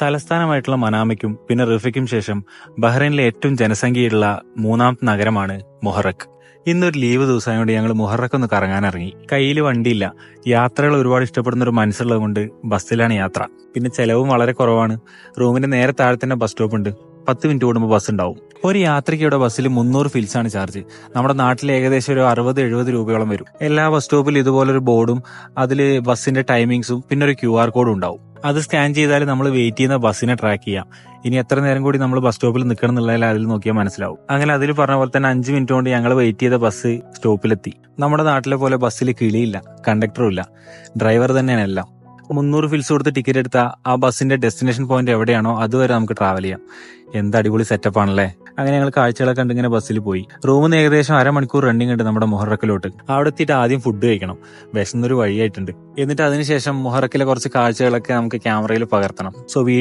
തലസ്ഥാനമായിട്ടുള്ള മനാമയ്ക്കും പിന്നെ റിഫയ്ക്കും ശേഷം ബഹ്റൈനിലെ ഏറ്റവും ജനസംഖ്യയുള്ള മൂന്നാമത്തെ നഗരമാണ് മൊഹറക്ക്. ഇന്നൊരു ലീവ് ദിവസമായതുകൊണ്ട് ഞങ്ങൾ മുഹറക്ക് ഒന്ന് കറങ്ങാനിറങ്ങി. കയ്യിൽ വണ്ടിയില്ല, യാത്രകൾ ഒരുപാട് ഇഷ്ടപ്പെടുന്ന ഒരു മനസ്സുള്ളത് കൊണ്ട് ബസ്സിലാണ് യാത്ര. പിന്നെ ചെലവും വളരെ കുറവാണ്. റൂമിന്റെ നേരെ താഴെ തന്നെ ബസ് സ്റ്റോപ്പ് ഉണ്ട്. 10 മിനിറ്റ് കൂടുമ്പോൾ ബസ് ഉണ്ടാവും. ഒരു യാത്രയ്ക്ക് ഇവിടെ ബസ്സിൽ 300 ഫിൽസ് ആണ് ചാർജ്. നമ്മുടെ നാട്ടിൽ ഏകദേശം ഒരു 60-70 രൂപയോളം വരും. എല്ലാ ബസ് സ്റ്റോപ്പിലും ഇതുപോലൊരു ബോർഡും അതിൽ ബസ്സിന്റെ ടൈമിങ്സും പിന്നെ ഒരു QR കോഡും ഉണ്ടാവും. അത് സ്കാൻ ചെയ്താൽ നമ്മൾ വെയിറ്റ് ചെയ്യുന്ന ബസ്സിനെ ട്രാക്ക് ചെയ്യാം. ഇനി എത്ര നേരം കൂടി നമ്മൾ ബസ് സ്റ്റോപ്പിൽ നിൽക്കണം എന്നുള്ളതിൽ അതിൽ നോക്കിയാൽ മനസ്സിലാവും. അങ്ങനെ അതിൽ പറഞ്ഞ പോലെ തന്നെ 5 മിനിറ്റ് കൊണ്ട് ഞങ്ങൾ വെയിറ്റ് ചെയ്ത ബസ് സ്റ്റോപ്പിലെത്തി. നമ്മുടെ നാട്ടിലെ പോലെ ബസ്സിൽ കിളിയില്ല, കണ്ടക്ടറും ഇല്ല, ഡ്രൈവർ തന്നെയാണ് എല്ലാം. 300 ഫിൽസ് കൊടുത്ത് ടിക്കറ്റ് എടുത്താൽ ആ ബസ്സിന്റെ ഡെസ്റ്റിനേഷൻ പോയിന്റ് എവിടെയാണോ അതുവരെ നമുക്ക് ട്രാവൽ ചെയ്യാം. എന്ത് അടിപൊളി സെറ്റപ്പ് ആണല്ലേ. അങ്ങനെ ഞങ്ങൾ കാഴ്ചകളൊക്കെ കണ്ട് ഇങ്ങനെ ബസ്സിൽ പോയി. റൂമിൽ നിന്ന് ഏകദേശം അരമണിക്കൂർ റണ്ണിങ് ഉണ്ട് നമ്മുടെ മുഹറക്കിലോട്ട്. അവിടെ എത്തിയിട്ട് ആദ്യം ഫുഡ് കഴിക്കണം, വിശന്നൊരു വഴിയായിട്ടുണ്ട്. എന്നിട്ട് അതിനുശേഷം മുഹറക്കിലെ കുറച്ച് കാഴ്ചകളൊക്കെ നമുക്ക് ക്യാമറയിൽ പകർത്തണം. So video